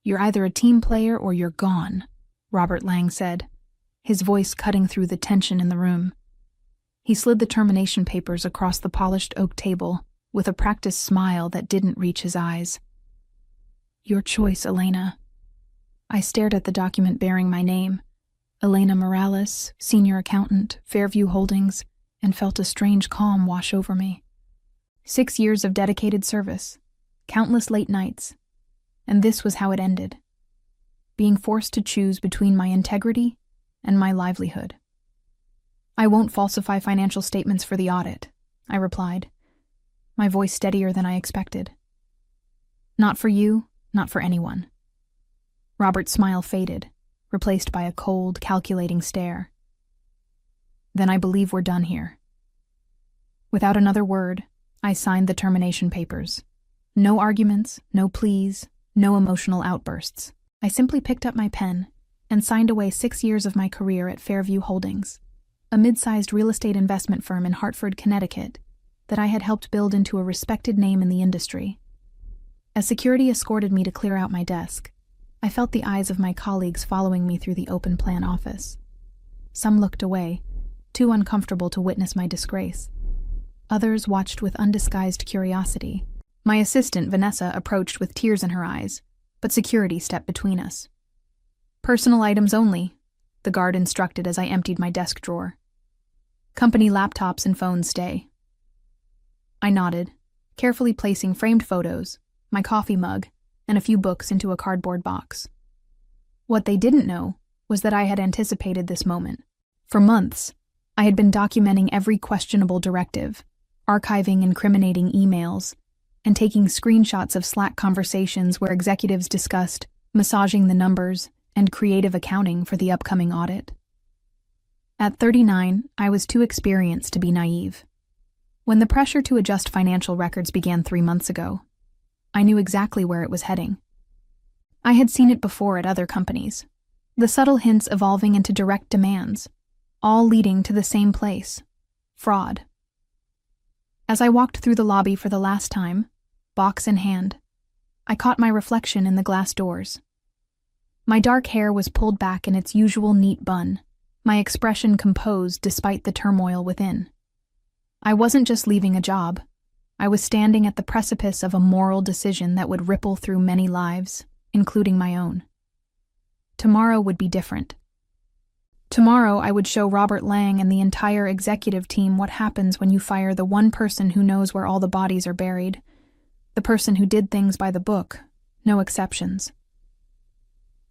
"You're either a team player or you're gone," Robert Lang said, his voice cutting through the tension in the room. He slid the termination papers across the polished oak table with a practiced smile that didn't reach his eyes. "Your choice, Elena." I stared at the document bearing my name, Elena Morales, senior accountant, Fairview Holdings, and felt a strange calm wash over me. 6 years of dedicated service, countless late nights, and this was how it ended. Being forced to choose between my integrity and my livelihood. "I won't falsify financial statements for the audit," I replied, my voice steadier than I expected. "Not for you, not for anyone." Robert's smile faded, replaced by a cold, calculating stare. "Then I believe we're done here." Without another word, I signed the termination papers. No arguments, no pleas, no emotional outbursts. I simply picked up my pen and signed away 6 years of my career at Fairview Holdings, a mid-sized real estate investment firm in Hartford, Connecticut, that I had helped build into a respected name in the industry. As security escorted me to clear out my desk, I felt the eyes of my colleagues following me through the open plan office. Some looked away, too uncomfortable to witness my disgrace. Others watched with undisguised curiosity. My assistant, Vanessa, approached with tears in her eyes, but security stepped between us. "Personal items only," the guard instructed as I emptied my desk drawer. "Company laptops and phones stay." I nodded, carefully placing framed photos, my coffee mug, and a few books into a cardboard box. What they didn't know was that I had anticipated this moment. For months, I had been documenting every questionable directive, archiving incriminating emails, and taking screenshots of Slack conversations where executives discussed massaging the numbers and creative accounting for the upcoming audit. At 39, I was too experienced to be naive. When the pressure to adjust financial records began 3 months ago, I knew exactly where it was heading. I had seen it before at other companies, the subtle hints evolving into direct demands, all leading to the same place: fraud. As I walked through the lobby for the last time, box in hand, I caught my reflection in the glass doors. My dark hair was pulled back in its usual neat bun, my expression composed despite the turmoil within. I wasn't just leaving a job. I was standing at the precipice of a moral decision that would ripple through many lives, including my own. Tomorrow would be different. Tomorrow I would show Robert Lang and the entire executive team what happens when you fire the one person who knows where all the bodies are buried, the person who did things by the book, no exceptions.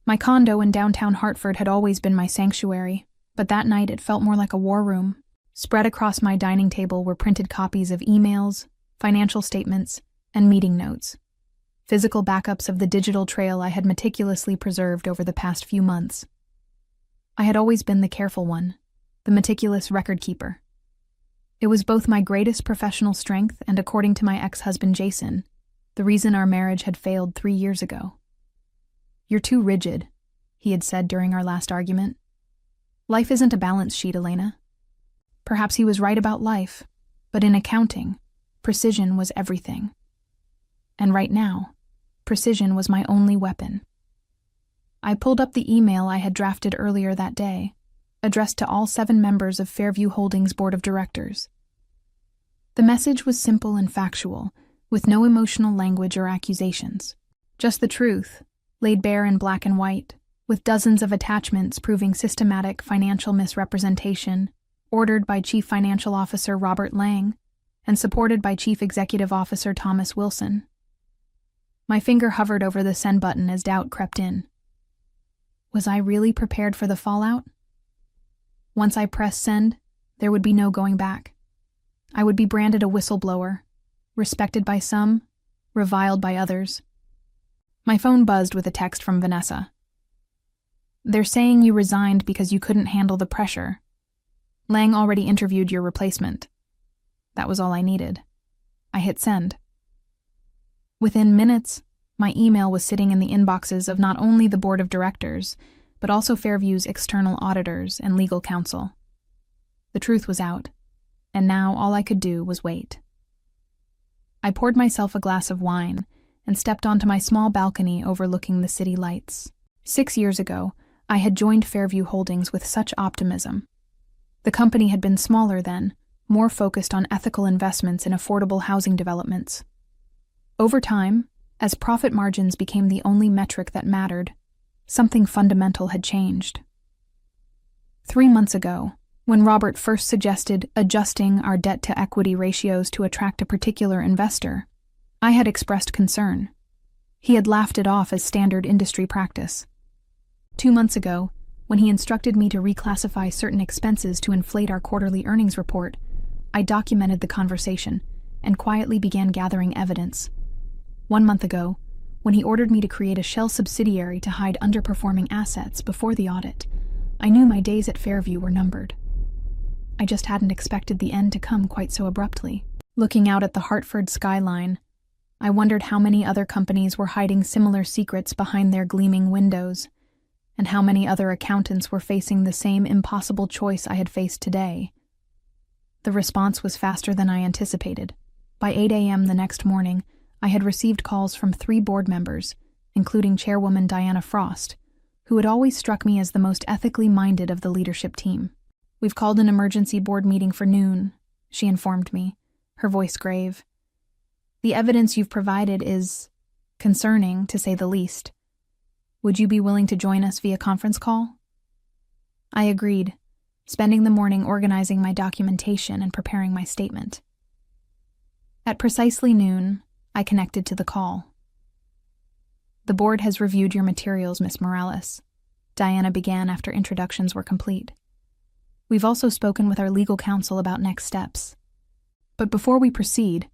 My condo in downtown Hartford had always been my sanctuary, but that night it felt more like a war room. Spread across my dining table were printed copies of emails, financial statements, and meeting notes, physical backups of the digital trail I had meticulously preserved over the past few months. I had always been the careful one, the meticulous record keeper. It was both my greatest professional strength and, according to my ex-husband Jason, the reason our marriage had failed 3 years ago. "You're too rigid," he had said during our last argument. "Life isn't a balance sheet, Elena." Perhaps he was right about life, but in accounting, precision was everything. And right now, precision was my only weapon. I pulled up the email I had drafted earlier that day, addressed to all 7 members of Fairview Holdings' board of directors. The message was simple and factual, with no emotional language or accusations. Just the truth, laid bare in black and white, with dozens of attachments proving systematic financial misrepresentation, ordered by Chief Financial Officer Robert Lang, and supported by Chief Executive Officer Thomas Wilson. My finger hovered over the send button as doubt crept in. Was I really prepared for the fallout? Once I pressed send, there would be no going back. I would be branded a whistleblower, respected by some, reviled by others. My phone buzzed with a text from Vanessa. "They're saying you resigned because you couldn't handle the pressure. Lang already interviewed your replacement." That was all I needed. I hit send. Within minutes, my email was sitting in the inboxes of not only the board of directors, but also Fairview's external auditors and legal counsel. The truth was out, and now all I could do was wait. I poured myself a glass of wine and stepped onto my small balcony overlooking the city lights. 6 years ago, I had joined Fairview Holdings with such optimism. The company had been smaller then, more focused on ethical investments in affordable housing developments. Over time, as profit margins became the only metric that mattered, something fundamental had changed. 3 months ago, when Robert first suggested adjusting our debt-to-equity ratios to attract a particular investor, I had expressed concern. He had laughed it off as standard industry practice. 2 months ago, when he instructed me to reclassify certain expenses to inflate our quarterly earnings report, I documented the conversation and quietly began gathering evidence. 1 month ago, when he ordered me to create a shell subsidiary to hide underperforming assets before the audit, I knew my days at Fairview were numbered. I just hadn't expected the end to come quite so abruptly. Looking out at the Hartford skyline, I wondered how many other companies were hiding similar secrets behind their gleaming windows, and how many other accountants were facing the same impossible choice I had faced today. The response was faster than I anticipated. By 8 a.m. the next morning, I had received calls from 3 board members, including Chairwoman Diana Frost, who had always struck me as the most ethically minded of the leadership team. "We've called an emergency board meeting for noon," she informed me, her voice grave. "The evidence you've provided is concerning, to say the least. Would you be willing to join us via conference call?" I agreed, spending the morning organizing my documentation and preparing my statement. At precisely noon, I connected to the call. "The board has reviewed your materials, Miss Morales," Diana began after introductions were complete. "We've also spoken with our legal counsel about next steps. But before we proceed,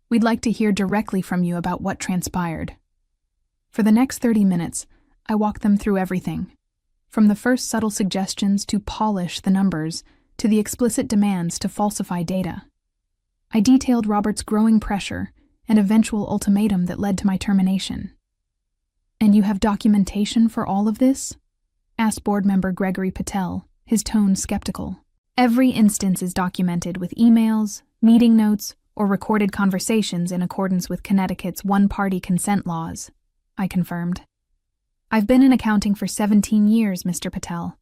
we'd like to hear directly from you about what transpired." For the next 30 minutes, I walked them through everything, from the first subtle suggestions to polish the numbers to the explicit demands to falsify data. I detailed Robert's growing pressure and eventual ultimatum that led to my termination. "And you have documentation for all of this?" asked board member Gregory Patel, his tone skeptical. "Every instance is documented with emails, meeting notes, or recorded conversations in accordance with Connecticut's one-party consent laws," I confirmed. "I've been in accounting for 17 years, Mr. Patel.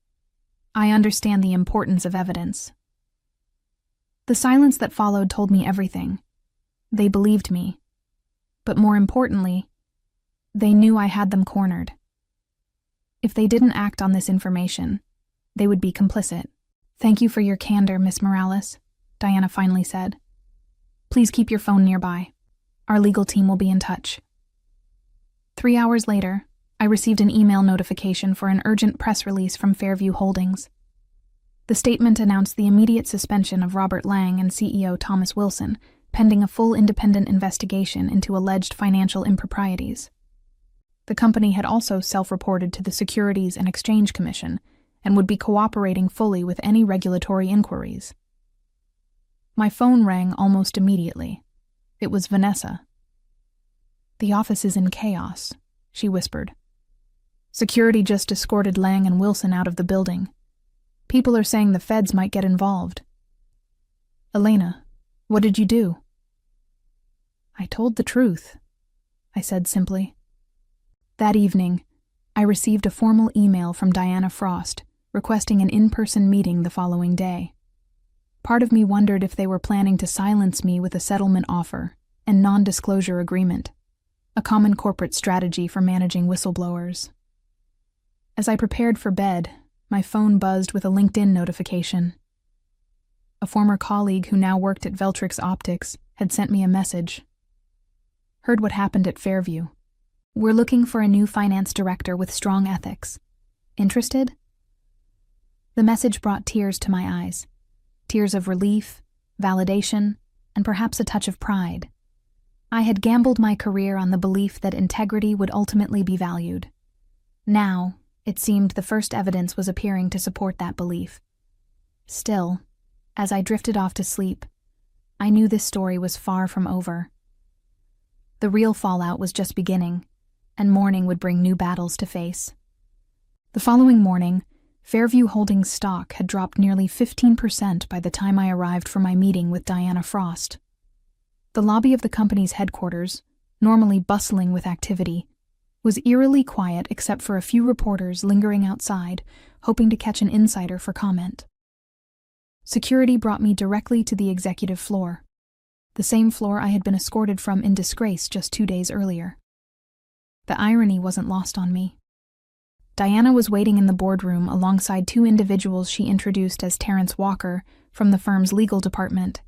I understand the importance of evidence." The silence that followed told me everything. They believed me. But more importantly, they knew I had them cornered. If they didn't act on this information, they would be complicit. "Thank you for your candor, Miss Morales," Diana finally said. "Please keep your phone nearby. Our legal team will be in touch." 3 hours later, I received an email notification for an urgent press release from Fairview Holdings. The statement announced the immediate suspension of Robert Lang and CEO Thomas Wilson, pending a full independent investigation into alleged financial improprieties. The company had also self-reported to the Securities and Exchange Commission and would be cooperating fully with any regulatory inquiries. My phone rang almost immediately. It was Vanessa. "The office is in chaos," she whispered. "Security just escorted Lang and Wilson out of the building. People are saying the feds might get involved." "Elena, what did you do?" "I told the truth," I said simply. That evening, I received a formal email from Diana Frost requesting an in-person meeting the following day. Part of me wondered if they were planning to silence me with a settlement offer and non-disclosure agreement, a common corporate strategy for managing whistleblowers. As I prepared for bed, my phone buzzed with a LinkedIn notification. A former colleague who now worked at Veltrix Optics had sent me a message. "Heard what happened at Fairview. We're looking for a new finance director with strong ethics. Interested?" The message brought tears to my eyes. Tears of relief, validation, and perhaps a touch of pride. I had gambled my career on the belief that integrity would ultimately be valued. Now, it seemed the first evidence was appearing to support that belief. Still, as I drifted off to sleep, I knew this story was far from over. The real fallout was just beginning, and morning would bring new battles to face. The following morning, Fairview Holdings stock had dropped nearly 15% by the time I arrived for my meeting with Diana Frost. The lobby of the company's headquarters, normally bustling with activity, was eerily quiet except for a few reporters lingering outside, hoping to catch an insider for comment. Security brought me directly to the executive floor, the same floor I had been escorted from in disgrace just 2 days earlier. The irony wasn't lost on me. Diana was waiting in the boardroom alongside 2 individuals she introduced as Terrence Walker from the firm's legal department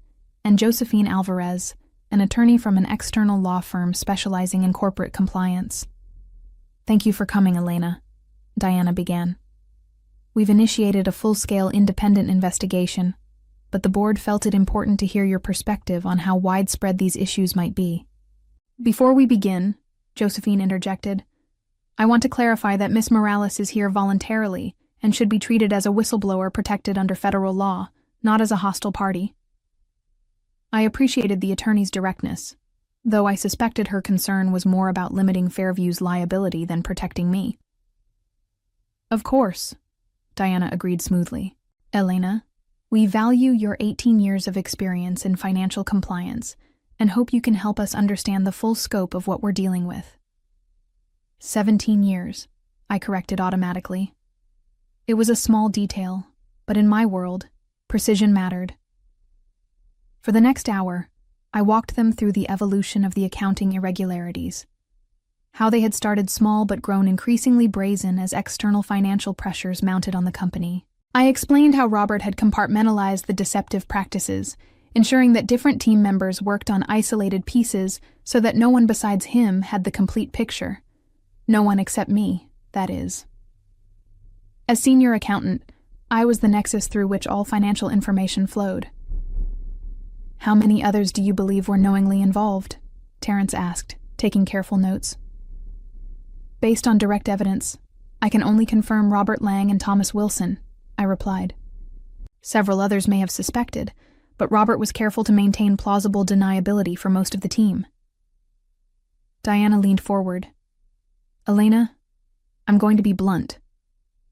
and Josephine Alvarez, an attorney from an external law firm specializing in corporate compliance. "Thank you for coming, Elena," Diana began. "We've initiated a full-scale independent investigation, but the board felt it important to hear your perspective on how widespread these issues might be." "Before we begin," Josephine interjected, "I want to clarify that Miss Morales is here voluntarily and should be treated as a whistleblower protected under federal law, not as a hostile party." I appreciated the attorney's directness, though I suspected her concern was more about limiting Fairview's liability than protecting me. "Of course," Diana agreed smoothly. "Elena, we value your 18 years of experience in financial compliance and hope you can help us understand the full scope of what we're dealing with." 17 years, I corrected automatically. It was a small detail, but in my world, precision mattered. For the next hour, I walked them through the evolution of the accounting irregularities, how they had started small but grown increasingly brazen as external financial pressures mounted on the company. I explained how Robert had compartmentalized the deceptive practices, ensuring that different team members worked on isolated pieces so that no one besides him had the complete picture. No one except me, that is. As senior accountant, I was the nexus through which all financial information flowed. "How many others do you believe were knowingly involved?" Terrence asked, taking careful notes. "Based on direct evidence, I can only confirm Robert Lang and Thomas Wilson," I replied. "Several others may have suspected, but Robert was careful to maintain plausible deniability for most of the team." Diana leaned forward. "Elena, I'm going to be blunt.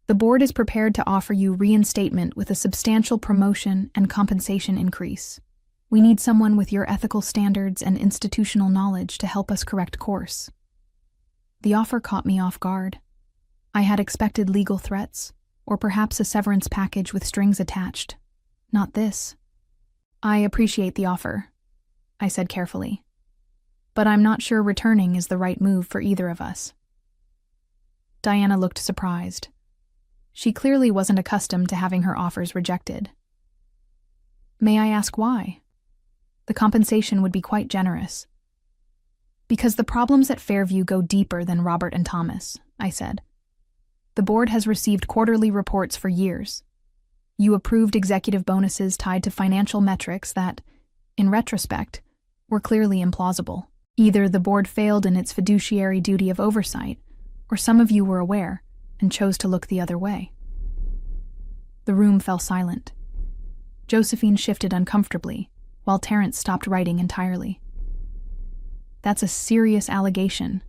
The board is prepared to offer you reinstatement with a substantial promotion and compensation increase. We need someone with your ethical standards and institutional knowledge to help us correct course." The offer caught me off guard. I had expected legal threats, or perhaps a severance package with strings attached. Not this. "I appreciate the offer," I said carefully, "but I'm not sure returning is the right move for either of us." Diana looked surprised. She clearly wasn't accustomed to having her offers rejected. "May I ask why?" "The compensation would be quite generous." "Because the problems at Fairview go deeper than Robert and Thomas," I said. "The board has received quarterly reports for years. You approved executive bonuses tied to financial metrics that, in retrospect, were clearly implausible. Either the board failed in its fiduciary duty of oversight, or some of you were aware and chose to look the other way." The room fell silent. Josephine shifted uncomfortably, while Terrence stopped writing entirely. "That's a serious allegation,"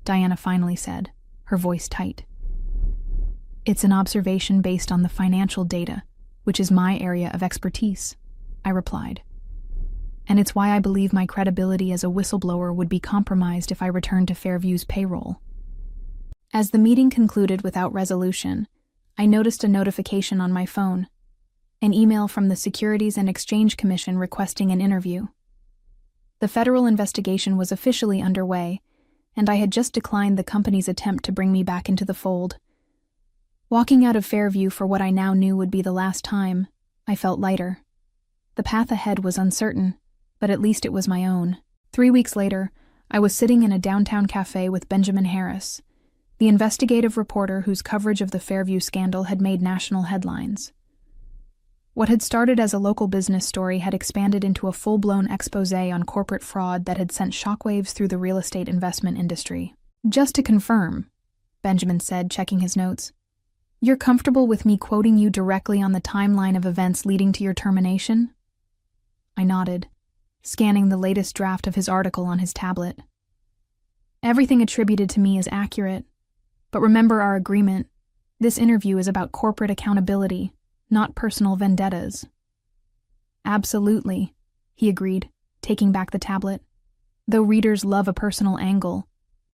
Diana finally said, her voice tight. "It's an observation based on the financial data, which is my area of expertise," I replied. "And it's why I believe my credibility as a whistleblower would be compromised if I returned to Fairview's payroll." As the meeting concluded without resolution, I noticed a notification on my phone, an email from the Securities and Exchange Commission requesting an interview. The federal investigation was officially underway, and I had just declined the company's attempt to bring me back into the fold. Walking out of Fairview for what I now knew would be the last time, I felt lighter. The path ahead was uncertain, but at least it was my own. 3 weeks later, I was sitting in a downtown cafe with Benjamin Harris, the investigative reporter whose coverage of the Fairview scandal had made national headlines. What had started as a local business story had expanded into a full-blown exposé on corporate fraud that had sent shockwaves through the real estate investment industry. "Just to confirm," Benjamin said, checking his notes, "you're comfortable with me quoting you directly on the timeline of events leading to your termination?" I nodded, scanning the latest draft of his article on his tablet. "Everything attributed to me is accurate, but remember our agreement. This interview is about corporate accountability, not personal vendettas." "Absolutely," he agreed, taking back the tablet. Though readers love a personal angle,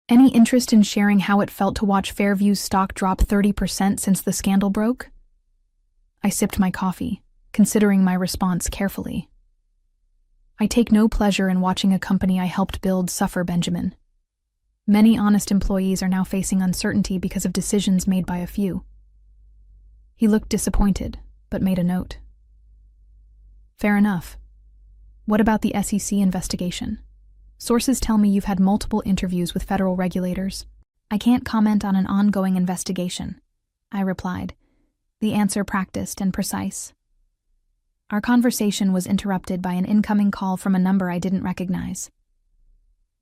any interest in sharing how it felt to watch Fairview's stock drop 30% since the scandal broke? I sipped my coffee, considering my response carefully. I take no pleasure in watching a company I helped build suffer, Benjamin. Many honest employees are now facing uncertainty because of decisions made by a few. He looked disappointed, but made a note. Fair enough. What about the SEC investigation? Sources tell me you've had multiple interviews with federal regulators. I can't comment on an ongoing investigation, I replied, the answer practiced and precise. Our conversation was interrupted by an incoming call from a number I didn't recognize.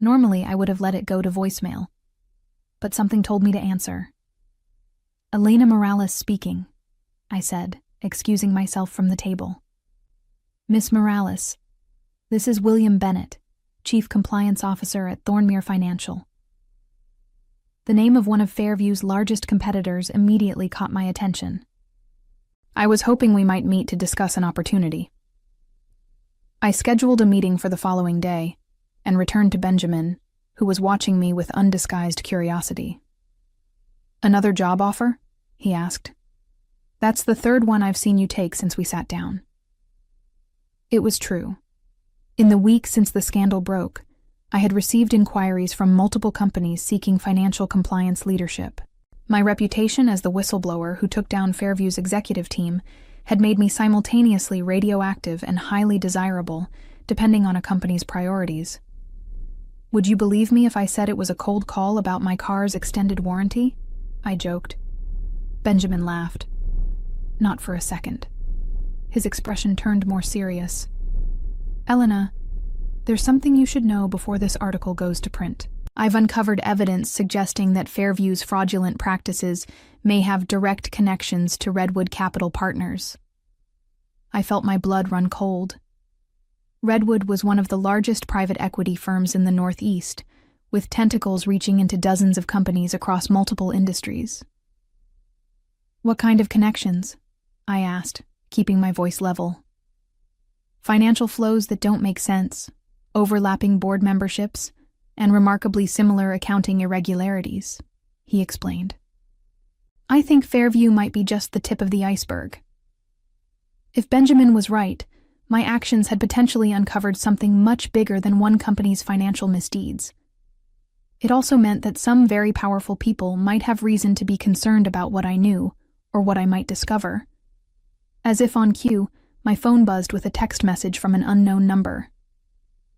Normally, I would have let it go to voicemail, but something told me to answer. Elena Morales speaking, I said, excusing myself from the table. Miss Morales, this is William Bennett, Chief Compliance Officer at Thornmere Financial. The name of one of Fairview's largest competitors immediately caught my attention. I was hoping we might meet to discuss an opportunity. I scheduled a meeting for the following day and returned to Benjamin, who was watching me with undisguised curiosity. Another job offer? He asked. That's the third one I've seen you take since we sat down. It was true. In the week since the scandal broke, I had received inquiries from multiple companies seeking financial compliance leadership. My reputation as the whistleblower who took down Fairview's executive team had made me simultaneously radioactive and highly desirable, depending on a company's priorities. Would you believe me if I said it was a cold call about my car's extended warranty? I joked. Benjamin laughed. Not for a second. His expression turned more serious. Elena, there's something you should know before this article goes to print. I've uncovered evidence suggesting that Fairview's fraudulent practices may have direct connections to Redwood Capital Partners. I felt my blood run cold. Redwood was one of the largest private equity firms in the Northeast, with tentacles reaching into dozens of companies across multiple industries. What kind of connections? I asked, keeping my voice level. Financial flows that don't make sense, overlapping board memberships, and remarkably similar accounting irregularities, he explained. I think Fairview might be just the tip of the iceberg. If Benjamin was right, my actions had potentially uncovered something much bigger than one company's financial misdeeds. It also meant that some very powerful people might have reason to be concerned about what I knew, or what I might discover. As if on cue, my phone buzzed with a text message from an unknown number.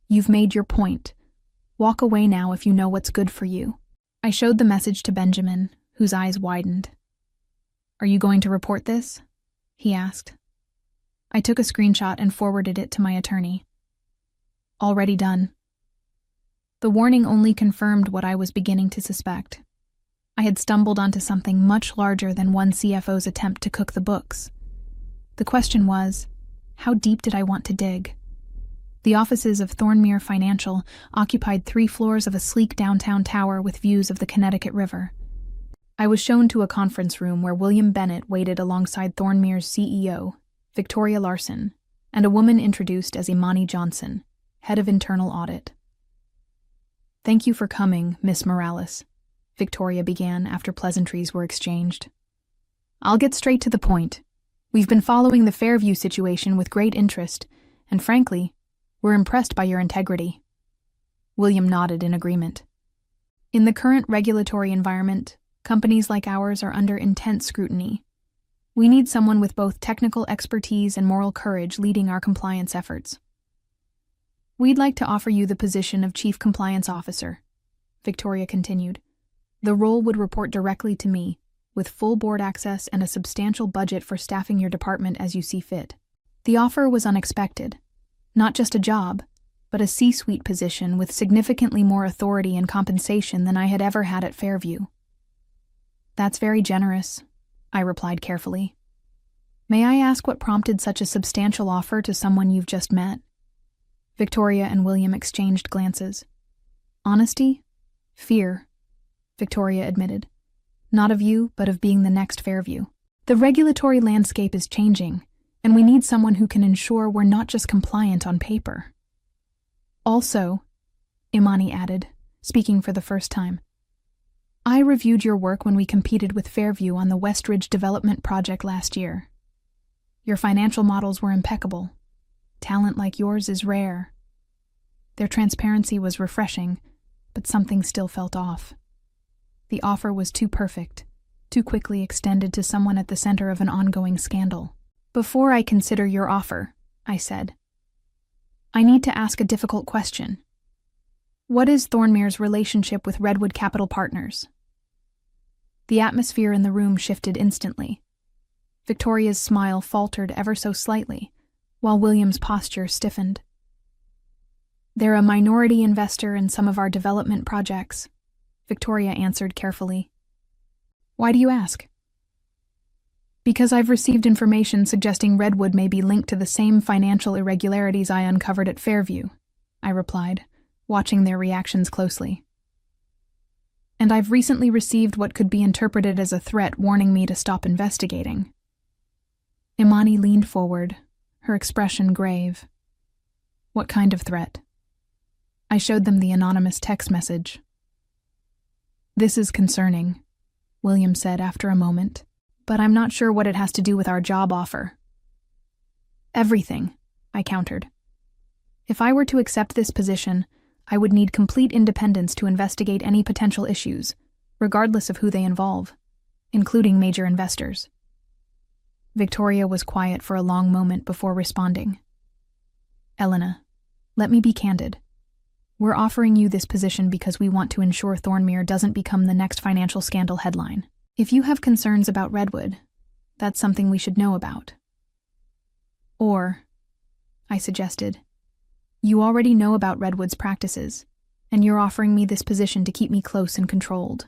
You've made your point. Walk away now if you know what's good for you. I showed the message to Benjamin, whose eyes widened. Are you going to report this? He asked. I took a screenshot and forwarded it to my attorney. Already done. The warning only confirmed what I was beginning to suspect. I had stumbled onto something much larger than one CFO's attempt to cook the books. The question was, how deep did I want to dig? The offices of Thornmere Financial occupied 3 floors of a sleek downtown tower with views of the Connecticut River. I was shown to a conference room where William Bennett waited alongside Thornmere's CEO, Victoria Larson, and a woman introduced as Imani Johnson, head of internal audit. Thank you for coming, Miss Morales, Victoria began after pleasantries were exchanged. I'll get straight to the point. We've been following the Fairview situation with great interest, and frankly, we're impressed by your integrity. William nodded in agreement. In the current regulatory environment, companies like ours are under intense scrutiny. We need someone with both technical expertise and moral courage leading our compliance efforts. We'd like to offer you the position of Chief Compliance Officer, Victoria continued. The role would report directly to me, with full board access and a substantial budget for staffing your department as you see fit. The offer was unexpected. Not just a job, but a C-suite position with significantly more authority and compensation than I had ever had at Fairview. That's very generous, I replied carefully. May I ask what prompted such a substantial offer to someone you've just met? Victoria and William exchanged glances. Honesty? Fear, Victoria admitted. Not of you, but of being the next Fairview. The regulatory landscape is changing, and we need someone who can ensure we're not just compliant on paper. Also, Imani added, speaking for the first time. I reviewed your work when we competed with Fairview on the Westridge development project last year. Your financial models were impeccable. Talent like yours is rare. Their transparency was refreshing, but something still felt off. The offer was too perfect, too quickly extended to someone at the center of an ongoing scandal. Before I consider your offer, I said, I need to ask a difficult question. What is Thornmere's relationship with Redwood Capital Partners? The atmosphere in the room shifted instantly. Victoria's smile faltered ever so slightly, while William's posture stiffened. They're a minority investor in some of our development projects, Victoria answered carefully. Why do you ask? Because I've received information suggesting Redwood may be linked to the same financial irregularities I uncovered at Fairview, I replied, watching their reactions closely. And I've recently received what could be interpreted as a threat warning me to stop investigating. Imani leaned forward, her expression grave. What kind of threat? I showed them the anonymous text message. This is concerning, William said after a moment, but I'm not sure what it has to do with our job offer. Everything, I countered. If I were to accept this position, I would need complete independence to investigate any potential issues, regardless of who they involve, including major investors. Victoria was quiet for a long moment before responding. Elena, let me be candid. We're offering you this position because we want to ensure Thornmere doesn't become the next financial scandal headline. If you have concerns about Redwood, that's something we should know about. Or, I suggested, you already know about Redwood's practices, and you're offering me this position to keep me close and controlled.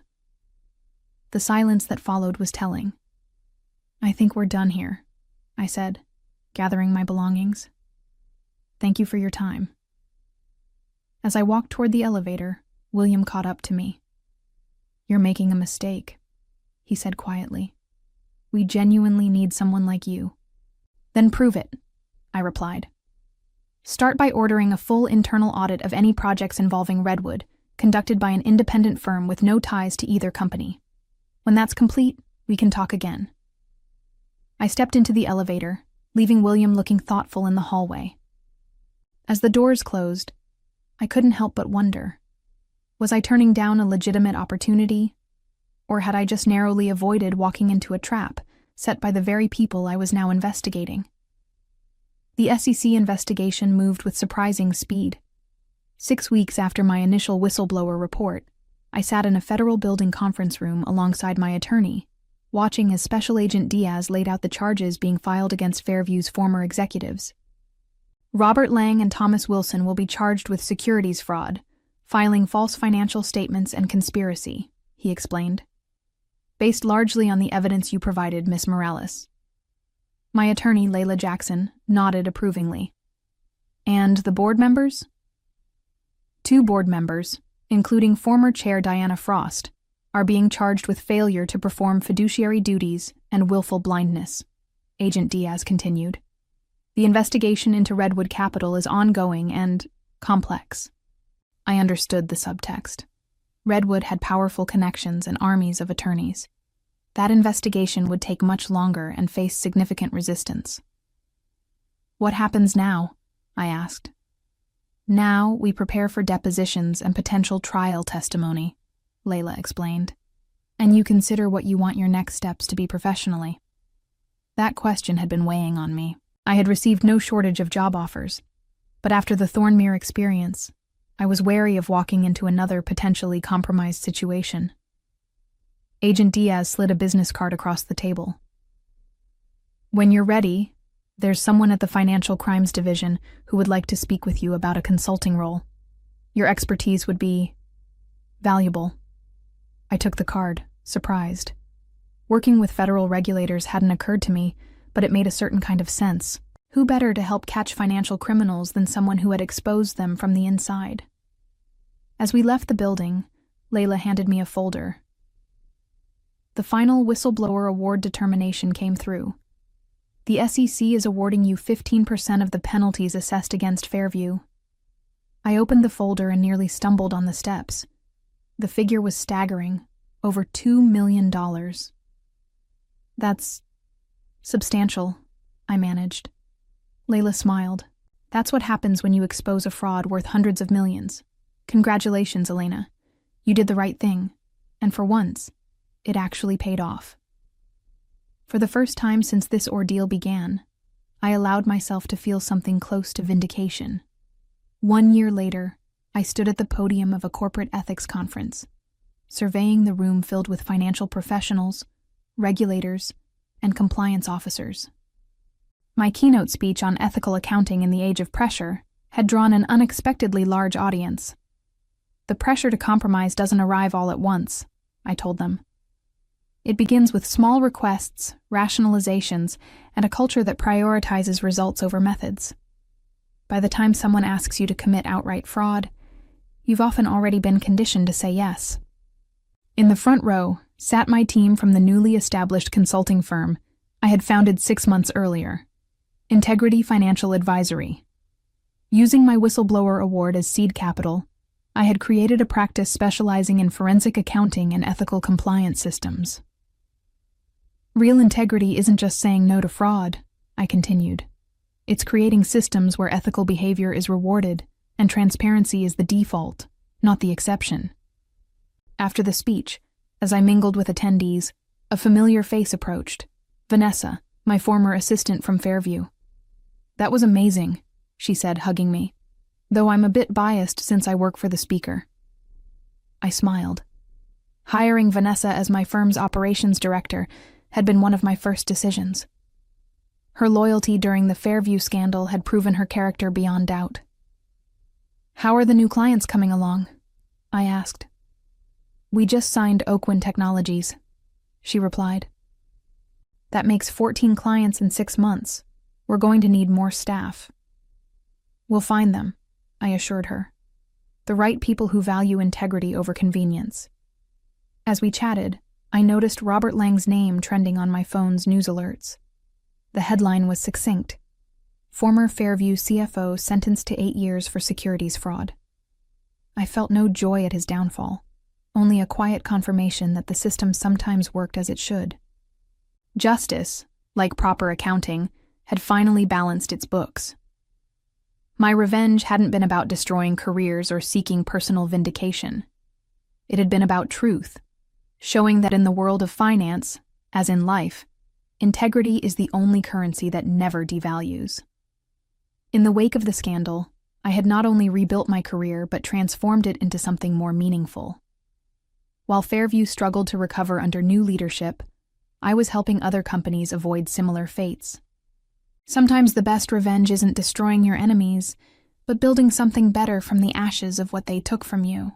The silence that followed was telling. I think we're done here, I said, gathering my belongings. Thank you for your time. As I walked toward the elevator, William caught up to me. You're making a mistake, he said quietly. We genuinely need someone like you. Then prove it, I replied. Start by ordering a full internal audit of any projects involving Redwood, conducted by an independent firm with no ties to either company. When that's complete, we can talk again. I stepped into the elevator, leaving William looking thoughtful in the hallway. As the doors closed, I couldn't help but wonder, was I turning down a legitimate opportunity, or had I just narrowly avoided walking into a trap set by the very people I was now investigating? The SEC investigation moved with surprising speed. 6 weeks after my initial whistleblower report, I sat in a federal building conference room alongside my attorney, watching as Special Agent Diaz laid out the charges being filed against Fairview's former executives. Robert Lang and Thomas Wilson will be charged with securities fraud, filing false financial statements and conspiracy, he explained, based largely on the evidence you provided, Miss Morales. My attorney, Layla Jackson, nodded approvingly. And the board members? 2 board members, including former chair Diana Frost, are being charged with failure to perform fiduciary duties and willful blindness, Agent Diaz continued. The investigation into Redwood Capital is ongoing and complex. I understood the subtext. Redwood had powerful connections and armies of attorneys. That investigation would take much longer and face significant resistance. What happens now? I asked. Now we prepare for depositions and potential trial testimony, Layla explained. And you consider what you want your next steps to be professionally. That question had been weighing on me. I had received no shortage of job offers, but after the Thornmere experience, I was wary of walking into another potentially compromised situation. Agent Diaz slid a business card across the table. When you're ready, there's someone at the Financial Crimes Division who would like to speak with you about a consulting role. Your expertise would be valuable. I took the card, surprised. Working with federal regulators hadn't occurred to me, but it made a certain kind of sense. Who better to help catch financial criminals than someone who had exposed them from the inside? As we left the building, Layla handed me a folder. The final whistleblower award determination came through. The SEC is awarding you 15% of the penalties assessed against Fairview. I opened the folder and nearly stumbled on the steps. The figure was staggering, over $2 million. That's substantial, I managed. Layla smiled. That's what happens when you expose a fraud worth hundreds of millions. Congratulations, Elena. You did the right thing. And for once, it actually paid off. For the first time since this ordeal began, I allowed myself to feel something close to vindication. 1 year later, I stood at the podium of a corporate ethics conference, surveying the room filled with financial professionals, regulators, and compliance officers. My keynote speech on ethical accounting in the age of pressure had drawn an unexpectedly large audience. The pressure to compromise doesn't arrive all at once, I told them. It begins with small requests, rationalizations, and a culture that prioritizes results over methods. By the time someone asks you to commit outright fraud, you've often already been conditioned to say yes. In the front row sat my team from the newly established consulting firm I had founded 6 months earlier, Integrity Financial Advisory. Using my whistleblower award as seed capital, I had created a practice specializing in forensic accounting and ethical compliance systems. Real integrity isn't just saying no to fraud, I continued. It's creating systems where ethical behavior is rewarded and transparency is the default, not the exception. After the speech, as I mingled with attendees, a familiar face approached. Vanessa, my former assistant from Fairview. That was amazing, she said, hugging me, though I'm a bit biased since I work for the speaker. I smiled. Hiring Vanessa as my firm's operations director had been one of my first decisions. Her loyalty during the Fairview scandal had proven her character beyond doubt. How are the new clients coming along? I asked. We just signed Oakwind Technologies, she replied. That makes 14 clients in 6 months. We're going to need more staff. We'll find them, I assured her. The right people who value integrity over convenience. As we chatted, I noticed Robert Lang's name trending on my phone's news alerts. The headline was succinct. Former Fairview CFO sentenced to 8 years for securities fraud. I felt no joy at his downfall, only a quiet confirmation that the system sometimes worked as it should. Justice, like proper accounting, had finally balanced its books. My revenge hadn't been about destroying careers or seeking personal vindication. It had been about truth, showing that in the world of finance, as in life, integrity is the only currency that never devalues. In the wake of the scandal, I had not only rebuilt my career but transformed it into something more meaningful. While Fairview struggled to recover under new leadership, I was helping other companies avoid similar fates. Sometimes the best revenge isn't destroying your enemies, but building something better from the ashes of what they took from you.